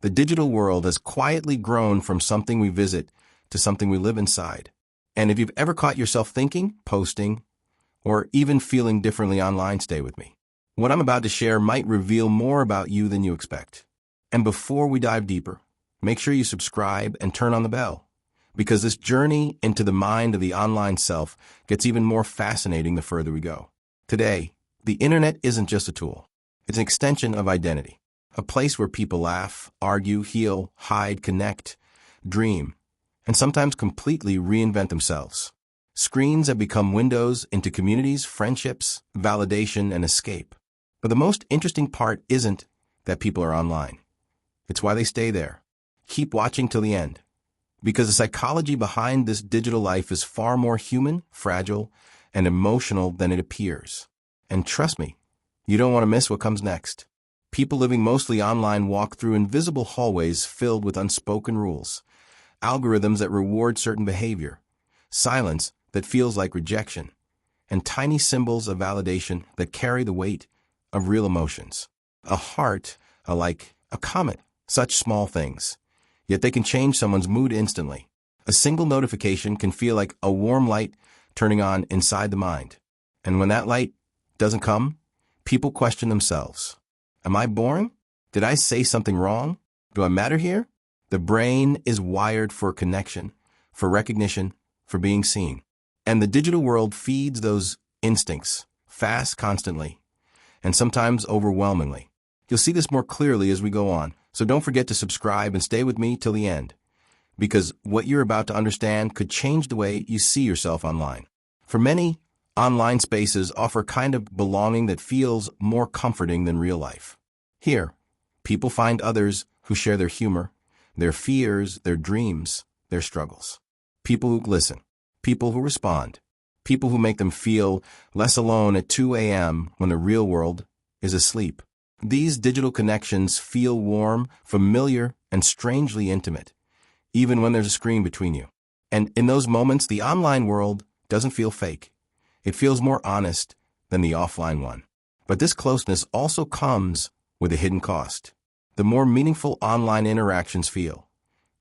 The digital world has quietly grown from something we visit to something we live inside. And if you've ever caught yourself thinking, posting, or even feeling differently online, stay with me. What I'm about to share might reveal more about you than you expect. And before we dive deeper, make sure you subscribe and turn on the bell, because this journey into the mind of the online self gets even more fascinating the further we go. Today, the internet isn't just a tool. It's an extension of identity, a place where people laugh, argue, heal, hide, connect, dream, and sometimes completely reinvent themselves. Screens have become windows into communities, friendships, validation, and escape. But the most interesting part isn't that people are online. It's why they stay there. Keep watching till the end, because the psychology behind this digital life is far more human, fragile, and emotional than it appears. And trust me, you don't want to miss what comes next. People living mostly online walk through invisible hallways filled with unspoken rules, algorithms that reward certain behavior, silence that feels like rejection, and tiny symbols of validation that carry the weight of real emotions. A heart, a like, a comment, such small things. Yet they can change someone's mood instantly. A single notification can feel like a warm light turning on inside the mind. And when that light doesn't come, people question themselves. Am I boring? Did I say something wrong? Do I matter here? The brain is wired for connection, for recognition, for being seen. And the digital world feeds those instincts, fast, constantly, and sometimes overwhelmingly. You'll see this more clearly as we go on, so don't forget to subscribe and stay with me till the end, because what you're about to understand could change the way you see yourself online. For many, online spaces offer a kind of belonging that feels more comforting than real life. Here, people find others who share their humor, their fears, their dreams, their struggles. People who listen, people who respond, people who make them feel less alone at 2 a.m. when the real world is asleep. These digital connections feel warm, familiar, and strangely intimate, even when there's a screen between you. And in those moments, the online world doesn't feel fake. It feels more honest than the offline one. But this closeness also comes with a hidden cost. The more meaningful online interactions feel,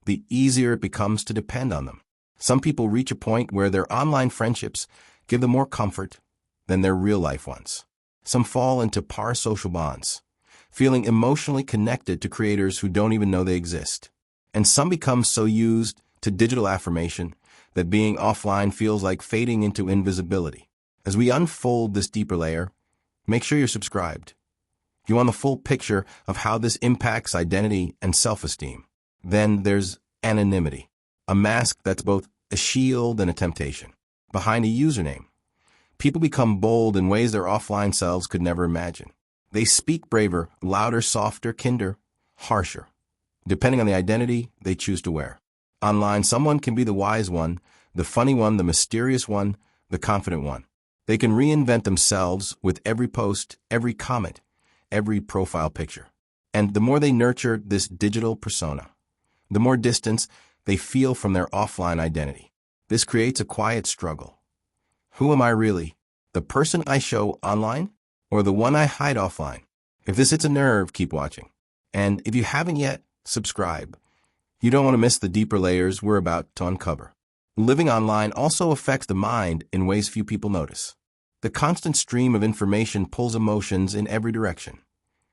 the easier it becomes to depend on them. Some people reach a point where their online friendships give them more comfort than their real-life ones. Some fall into parasocial bonds, feeling emotionally connected to creators who don't even know they exist. And some become so used to digital affirmation that being offline feels like fading into invisibility. As we unfold this deeper layer, make sure you're subscribed. You want the full picture of how this impacts identity and self-esteem. Then there's anonymity, a mask that's both a shield and a temptation. Behind a username, people become bold in ways their offline selves could never imagine. They speak braver, louder, softer, kinder, harsher, depending on the identity they choose to wear. Online, someone can be the wise one, the funny one, the mysterious one, the confident one. They can reinvent themselves with every post, every comment, every profile picture. And the more they nurture this digital persona, the more distance they feel from their offline identity. This creates a quiet struggle. Who am I really? The person I show online or the one I hide offline? If this hits a nerve, keep watching. And if you haven't yet, subscribe. You don't want to miss the deeper layers we're about to uncover. Living online also affects the mind in ways few people notice. The constant stream of information pulls emotions in every direction.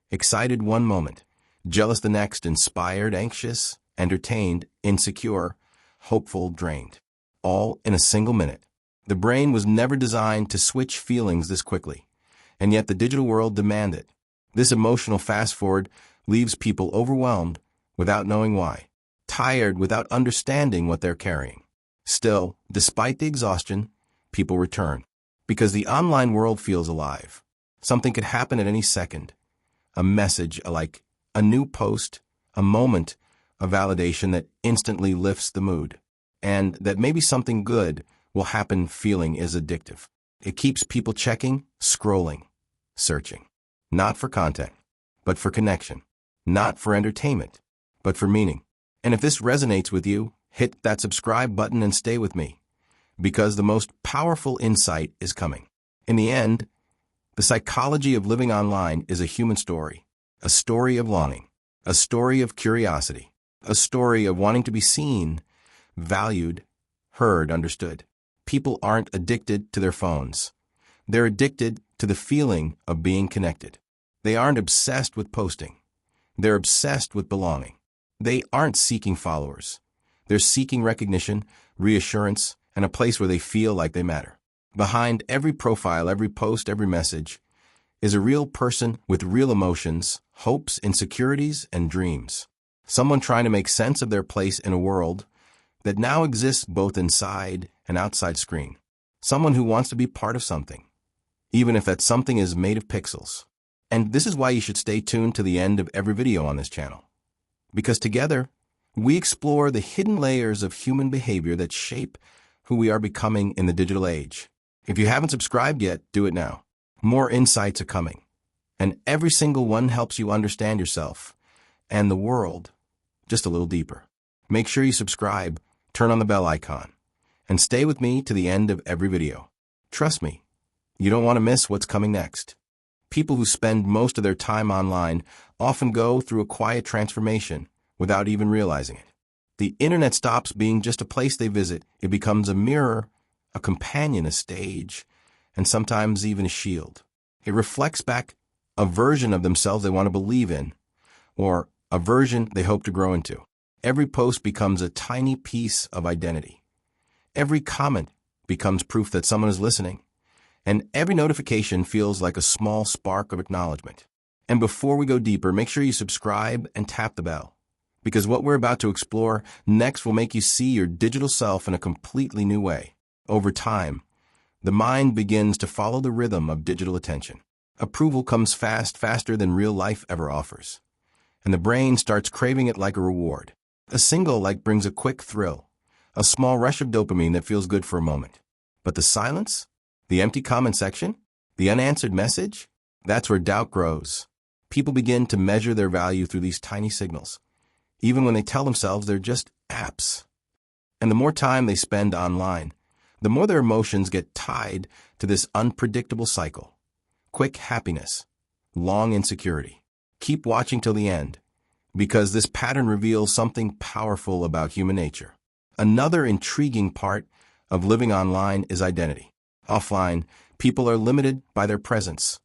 Excited one moment, jealous the next, inspired, anxious, entertained, insecure, hopeful, drained. All in a single minute. The brain was never designed to switch feelings this quickly, and yet the digital world demands it. This emotional fast-forward leaves people overwhelmed without knowing why, tired without understanding what they're carrying. Still, despite the exhaustion, people return, because the online world feels alive. Something could happen at any second. A message, a new post, a moment of validation that instantly lifts the mood. And that maybe something good will happen feeling is addictive. It keeps people checking, scrolling, searching. Not for content, but for connection. Not for entertainment, but for meaning. And if this resonates with you, hit that subscribe button and stay with me, because the most powerful insight is coming. In the end, the psychology of living online is a human story, a story of longing, A story of curiosity. A story of wanting to be seen, valued, heard, understood. People aren't addicted to their phones. They're addicted to the feeling of being connected. They aren't obsessed with posting. They're obsessed with belonging. They aren't seeking followers. They're seeking recognition, reassurance, and a place where they feel like they matter. Behind every profile, every post, every message is a real person with real emotions, hopes, insecurities, and dreams. Someone trying to make sense of their place in a world that now exists both inside and outside screen. Someone who wants to be part of something, even if that something is made of pixels. And this is why you should stay tuned to the end of every video on this channel. Because together, we explore the hidden layers of human behavior that shape who we are becoming in the digital age. If you haven't subscribed yet, do it now. More insights are coming, and every single one helps you understand yourself and the world just a little deeper. Make sure you subscribe, turn on the bell icon, and stay with me to the end of every video. Trust me, you don't want to miss what's coming next. People who spend most of their time online often go through a quiet transformation without even realizing it. The internet stops being just a place they visit. It becomes a mirror, a companion, a stage, and sometimes even a shield. It reflects back a version of themselves they want to believe in, or a version they hope to grow into. Every post becomes a tiny piece of identity. Every comment becomes proof that someone is listening, and every notification feels like a small spark of acknowledgement. And before we go deeper, make sure you subscribe and tap the bell, because what we're about to explore next will make you see your digital self in a completely new way. Over time, the mind begins to follow the rhythm of digital attention. Approval comes faster than real life ever offers, and the brain starts craving it like a reward. A single like brings a quick thrill, a small rush of dopamine that feels good for a moment. But the silence, the empty comment section, the unanswered message, that's where doubt grows. People begin to measure their value through these tiny signals, even when they tell themselves they're just apps. And the more time they spend online, the more their emotions get tied to this unpredictable cycle. Quick happiness, long insecurity. Keep watching till the end, because this pattern reveals something powerful about human nature. Another intriguing part of living online is identity. Offline, people are limited by their presence,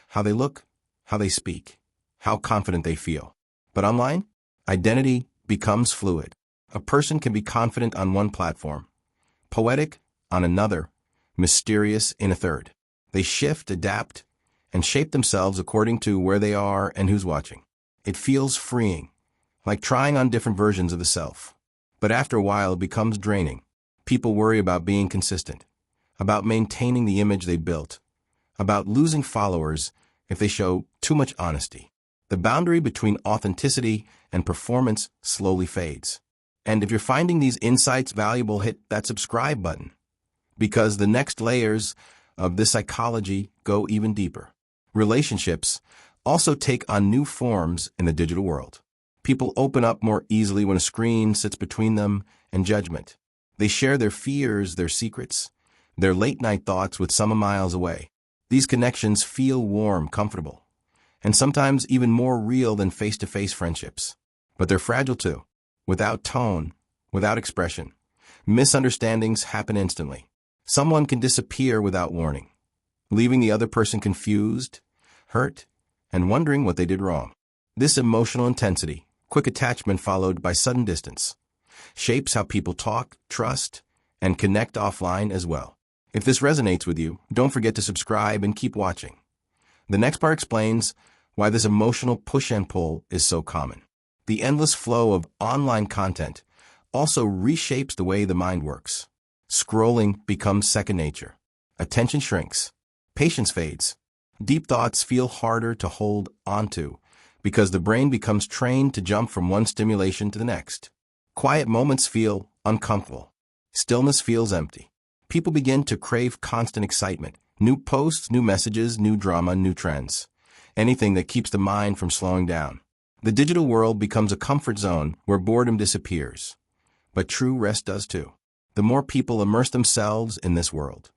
how they look, how they speak, how confident they feel. But online, identity becomes fluid. A person can be confident on one platform, poetic on another, mysterious in a third. They shift, adapt, and shape themselves according to where they are and who's watching. It feels freeing, like trying on different versions of the self. But after a while, it becomes draining. People worry about being consistent, about maintaining the image they built, about losing followers if they show too much honesty. The boundary between authenticity and performance slowly fades. And if you're finding these insights valuable, hit that subscribe button, because the next layers of this psychology go even deeper. Relationships also take on new forms in the digital world. People open up more easily when a screen sits between them and judgment. They share their fears, their secrets, their late-night thoughts with someone miles away. These connections feel warm, comfortable, and sometimes even more real than face-to-face friendships. But they're fragile too. Without tone, without expression, misunderstandings happen instantly. Someone can disappear without warning, leaving the other person confused, hurt, and wondering what they did wrong. This emotional intensity, quick attachment followed by sudden distance, shapes how people talk, trust, and connect offline as well. If this resonates with you, don't forget to subscribe and keep watching. The next part explains why this emotional push and pull is so common. The endless flow of online content also reshapes the way the mind works. Scrolling becomes second nature. Attention shrinks. Patience fades. Deep thoughts feel harder to hold onto because the brain becomes trained to jump from one stimulation to the next. Quiet moments feel uncomfortable. Stillness feels empty. People begin to crave constant excitement. New posts, new messages, new drama, new trends. Anything that keeps the mind from slowing down. The digital world becomes a comfort zone where boredom disappears. But true rest does too. The more people immerse themselves in this world,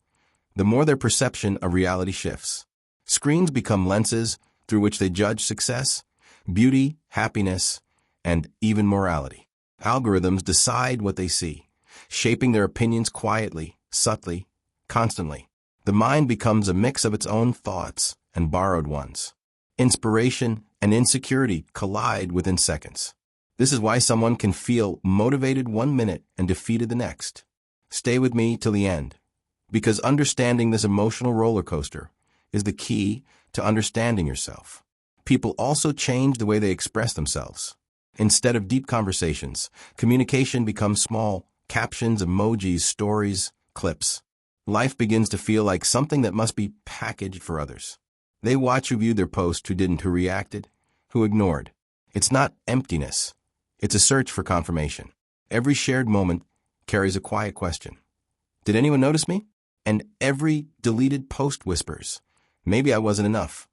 the more their perception of reality shifts. Screens become lenses through which they judge success, beauty, happiness, and even morality. Algorithms decide what they see, shaping their opinions quietly, subtly, constantly. The mind becomes a mix of its own thoughts and borrowed ones. Inspiration and insecurity collide within seconds. This is why someone can feel motivated 1 minute and defeated the next. Stay with me till the end, because understanding this emotional roller coaster is the key to understanding yourself. People also change the way they express themselves. Instead of deep conversations, communication becomes small captions, emojis, stories, clips. Life begins to feel like something that must be packaged for others. They watch who viewed their post, who didn't, who reacted, who ignored. It's not emptiness. It's a search for confirmation. Every shared moment carries a quiet question. Did anyone notice me? And every deleted post whispers, maybe I wasn't enough.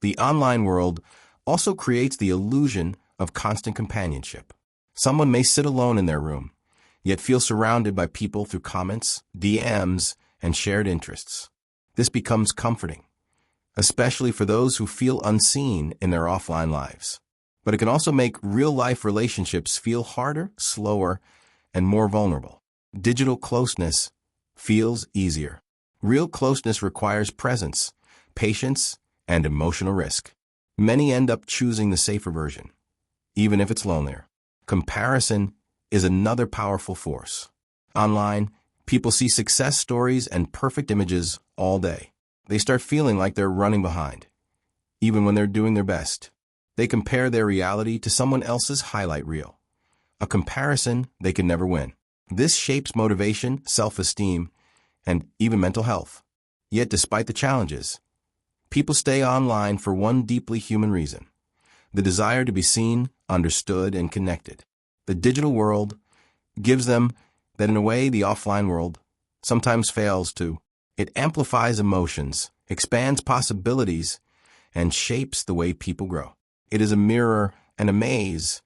The online world also creates the illusion of constant companionship. Someone may sit alone in their room, yet feel surrounded by people through comments, DMs, and shared interests. This becomes comforting, especially for those who feel unseen in their offline lives. But it can also make real-life relationships feel harder, slower, and more vulnerable. Digital closeness feels easier. Real closeness requires presence, patience, and emotional risk. Many end up choosing the safer version, even if it's lonelier. Comparison is another powerful force. Online, people see success stories and perfect images all day. They start feeling like they're running behind, even when they're doing their best. They compare their reality to someone else's highlight reel, a comparison they can never win. This shapes motivation, self-esteem, and even mental health. Yet despite the challenges, people stay online for one deeply human reason: the desire to be seen, understood, and connected. The digital world gives them that in a way the offline world sometimes fails to. It amplifies emotions, expands possibilities, and shapes the way people grow. It is a mirror and a maze,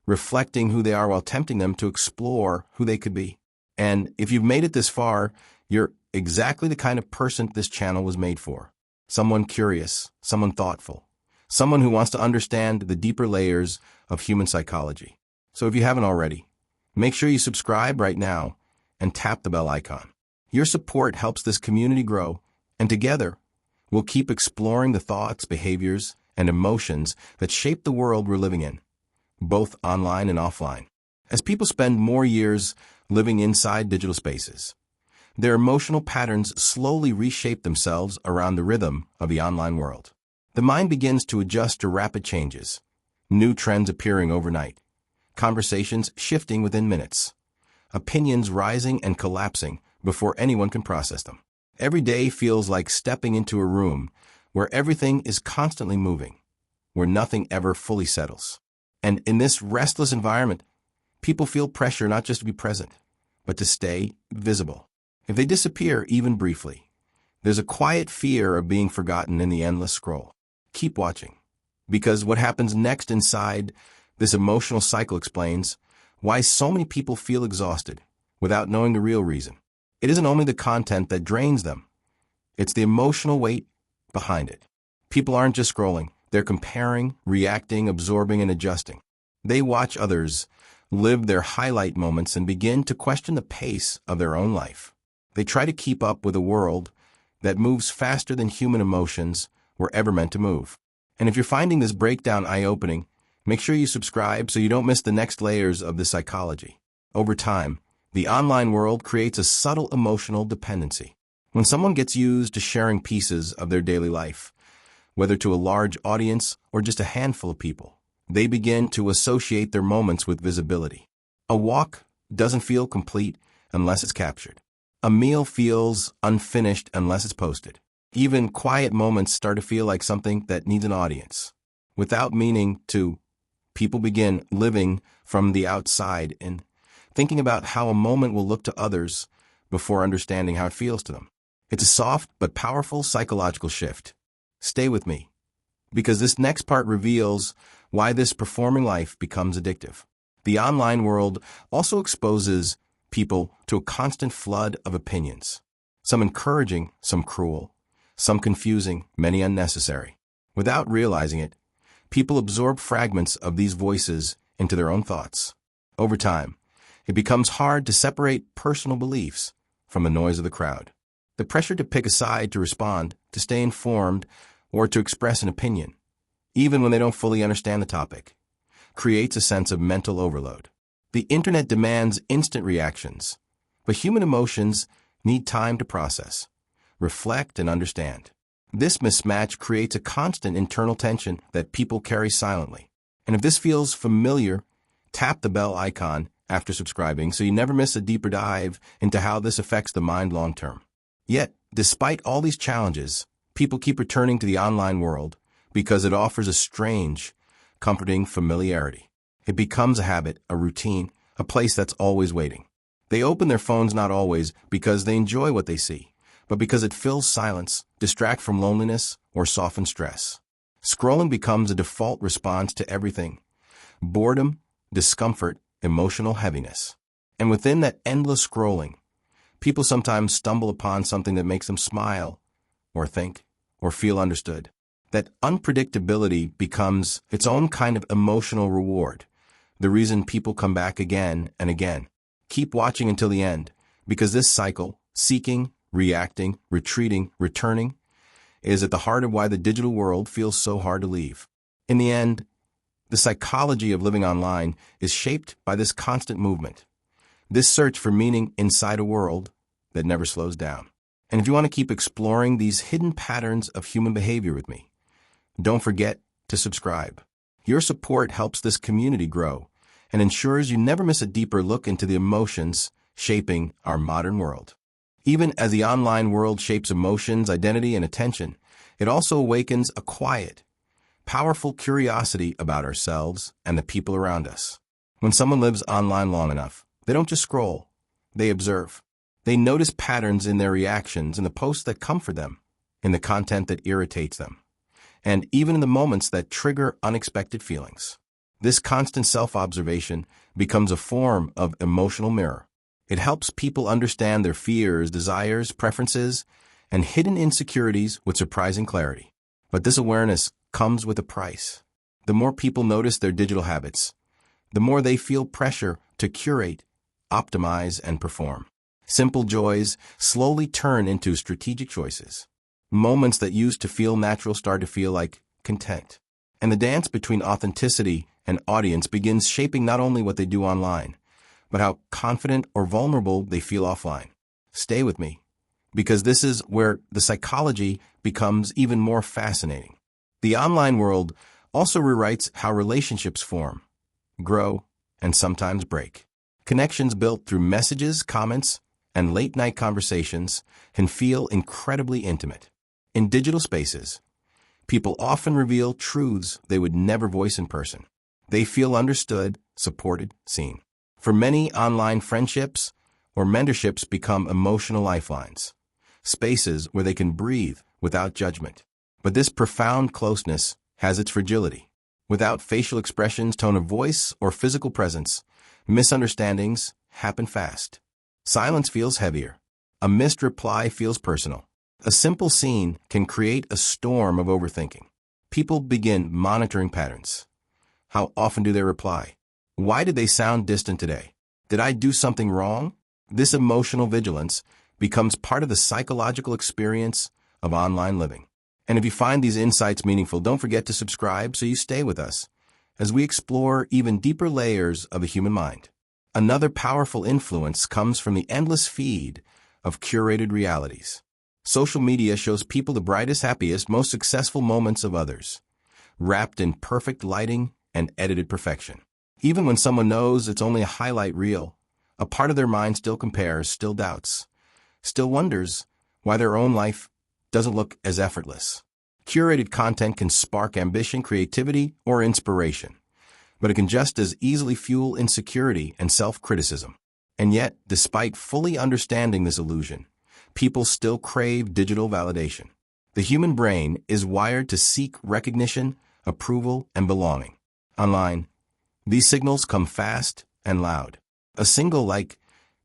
reflecting who they are while tempting them to explore who they could be. And if you've made it this far, you're exactly the kind of person this channel was made for. Someone curious, someone thoughtful, someone who wants to understand the deeper layers of human psychology. So if you haven't already, make sure you subscribe right now and tap the bell icon. Your support helps this community grow, and together, we'll keep exploring the thoughts, behaviors, and emotions that shape the world we're living in, both online and offline. As people spend more years living inside digital spaces, their emotional patterns slowly reshape themselves around the rhythm of the online world. The mind begins to adjust to rapid changes, new trends appearing overnight, conversations shifting within minutes, opinions rising and collapsing before anyone can process them. Every day feels like stepping into a room where everything is constantly moving, where nothing ever fully settles. And in this restless environment, people feel pressure not just to be present, but to stay visible. If they disappear even briefly, there's a quiet fear of being forgotten in the endless scroll. Keep watching, because what happens next inside this emotional cycle explains why so many people feel exhausted without knowing the real reason. It isn't only the content that drains them, it's the emotional weight behind it. People aren't just scrolling, they're comparing, reacting, absorbing, and adjusting. They watch others live their highlight moments and begin to question the pace of their own life. They try to keep up with a world that moves faster than human emotions were ever meant to move. And if you're finding this breakdown eye-opening, make sure you subscribe so you don't miss the next layers of the psychology. Over time, the online world creates a subtle emotional dependency. When someone gets used to sharing pieces of their daily life, whether to a large audience or just a handful of people, they begin to associate their moments with visibility. A walk doesn't feel complete unless it's captured. A meal feels unfinished unless it's posted. Even quiet moments start to feel like something that needs an audience. Without meaning to, people begin living from the outside and thinking about how a moment will look to others before understanding how it feels to them. It's a soft but powerful psychological shift. Stay with me, because this next part reveals why this performing life becomes addictive. The online world also exposes people to a constant flood of opinions, some encouraging, some cruel, some confusing, many unnecessary. Without realizing it, People absorb fragments of these voices into their own thoughts. Over time, it becomes hard to separate personal beliefs from the noise of the crowd. The pressure to pick a side, to respond, to stay informed, or to express an opinion, even when they don't fully understand the topic, creates a sense of mental overload. The internet demands instant reactions, but human emotions need time to process, reflect, and understand. This mismatch creates a constant internal tension that people carry silently. And if this feels familiar, tap the bell icon after subscribing so you never miss a deeper dive into how this affects the mind long term. Yet, despite all these challenges, people keep returning to the online world because it offers a strange, comforting familiarity. It becomes a habit, a routine, a place that's always waiting. They open their phones not always because they enjoy what they see, but because it fills silence, distracts from loneliness, or softens stress. Scrolling becomes a default response to everything: boredom, discomfort, emotional heaviness. And within that endless scrolling, people sometimes stumble upon something that makes them smile, or think, or feel understood. That unpredictability becomes its own kind of emotional reward, the reason people come back again and again. Keep watching until the end, because this cycle, seeking, reacting, retreating, returning, is at the heart of why the digital world feels so hard to leave. In the end, the psychology of living online is shaped by this constant movement, this search for meaning inside a world that never slows down. And if you want to keep exploring these hidden patterns of human behavior with me, don't forget to subscribe. Your support helps this community grow and ensures you never miss a deeper look into the emotions shaping our modern world. Even as the online world shapes emotions, identity, and attention, it also awakens a quiet, powerful curiosity about ourselves and the people around us. When someone lives online long enough, they don't just scroll, they observe. They notice patterns in their reactions, in the posts that comfort them, in the content that irritates them, and even in the moments that trigger unexpected feelings. This constant self-observation becomes a form of emotional mirror. It helps people understand their fears, desires, preferences, and hidden insecurities with surprising clarity. But this awareness comes with a price. The more people notice their digital habits, the more they feel pressure to curate, optimize, and perform. Simple joys slowly turn into strategic choices. Moments that used to feel natural start to feel like content. And the dance between authenticity and audience begins shaping not only what they do online, but how confident or vulnerable they feel offline. Stay with me, because this is where the psychology becomes even more fascinating. The online world also rewrites how relationships form, grow, and sometimes break. Connections built through messages, comments, and late-night conversations can feel incredibly intimate. In digital spaces, people often reveal truths they would never voice in person. They feel understood, supported, seen. For many, online friendships or mentorships become emotional lifelines, spaces where they can breathe without judgment. But this profound closeness has its fragility. Without facial expressions, tone of voice, or physical presence, misunderstandings happen fast. Silence feels heavier. A missed reply feels personal. A simple scene can create a storm of overthinking. People begin monitoring patterns. How often do they reply? Why did they sound distant today? Did I do something wrong? This emotional vigilance becomes part of the psychological experience of online living. And if you find these insights meaningful, don't forget to subscribe so you stay with us as we explore even deeper layers of the human mind. Another powerful influence comes from the endless feed of curated realities. Social media shows people the brightest, happiest, most successful moments of others, wrapped in perfect lighting and edited perfection. Even when someone knows it's only a highlight reel, a part of their mind still compares, still doubts, still wonders why their own life doesn't look as effortless. Curated content can spark ambition, creativity, or inspiration, but it can just as easily fuel insecurity and self-criticism. And yet, despite fully understanding this illusion, people still crave digital validation. The human brain is wired to seek recognition, approval, and belonging. Online, these signals come fast and loud. A single like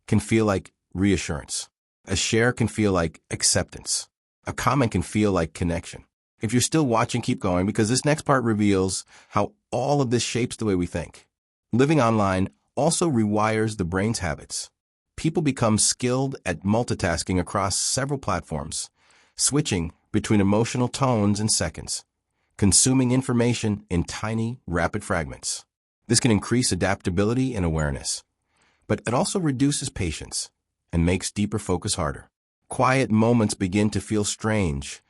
can feel like reassurance. A share can feel like acceptance. A comment can feel like connection. If you're still watching, keep going, because this next part reveals how all of this shapes the way we think. Living online also rewires the brain's habits. People become skilled at multitasking across several platforms, switching between emotional tones in seconds, consuming information in tiny, rapid fragments. This can increase adaptability and awareness, but it also reduces patience and makes deeper focus harder. Quiet moments begin to feel strange,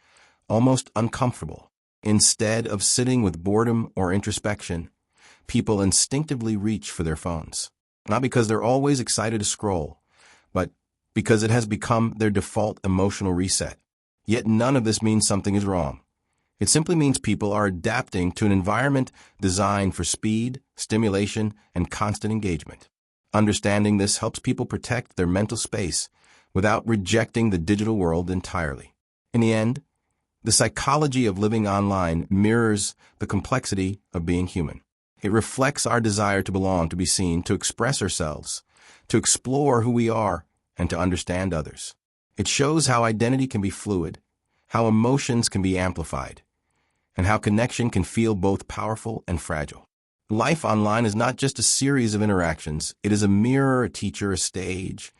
almost uncomfortable. Instead of sitting with boredom or introspection, people instinctively reach for their phones. Not because they're always excited to scroll, but because it has become their default emotional reset. Yet none of this means something is wrong. It simply means people are adapting to an environment designed for speed, stimulation, and constant engagement. Understanding this helps people protect their mental space without rejecting the digital world entirely. In the end, the psychology of living online mirrors the complexity of being human. It reflects our desire to belong, to be seen, to express ourselves, to explore who we are, and to understand others. It shows how identity can be fluid, how emotions can be amplified, and how connection can feel both powerful and fragile. Life online is not just a series of interactions. It is a mirror, a teacher, a stage,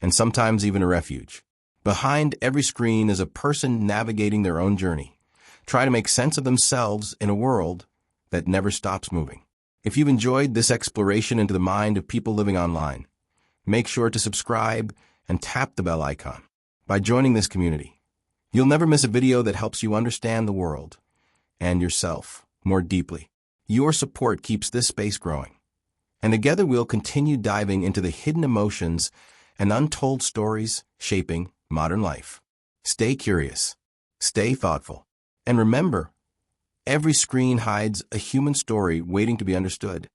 and sometimes even a refuge. Behind every screen is a person navigating their own journey, trying to make sense of themselves in a world that never stops moving. If you've enjoyed this exploration into the mind of people living online, make sure to subscribe and tap the bell icon. By joining this community, you'll never miss a video that helps you understand the world and yourself more deeply. Your support keeps this space growing, and together we'll continue diving into the hidden emotions and untold stories shaping modern life. Stay curious, stay thoughtful, and remember, every screen hides a human story waiting to be understood.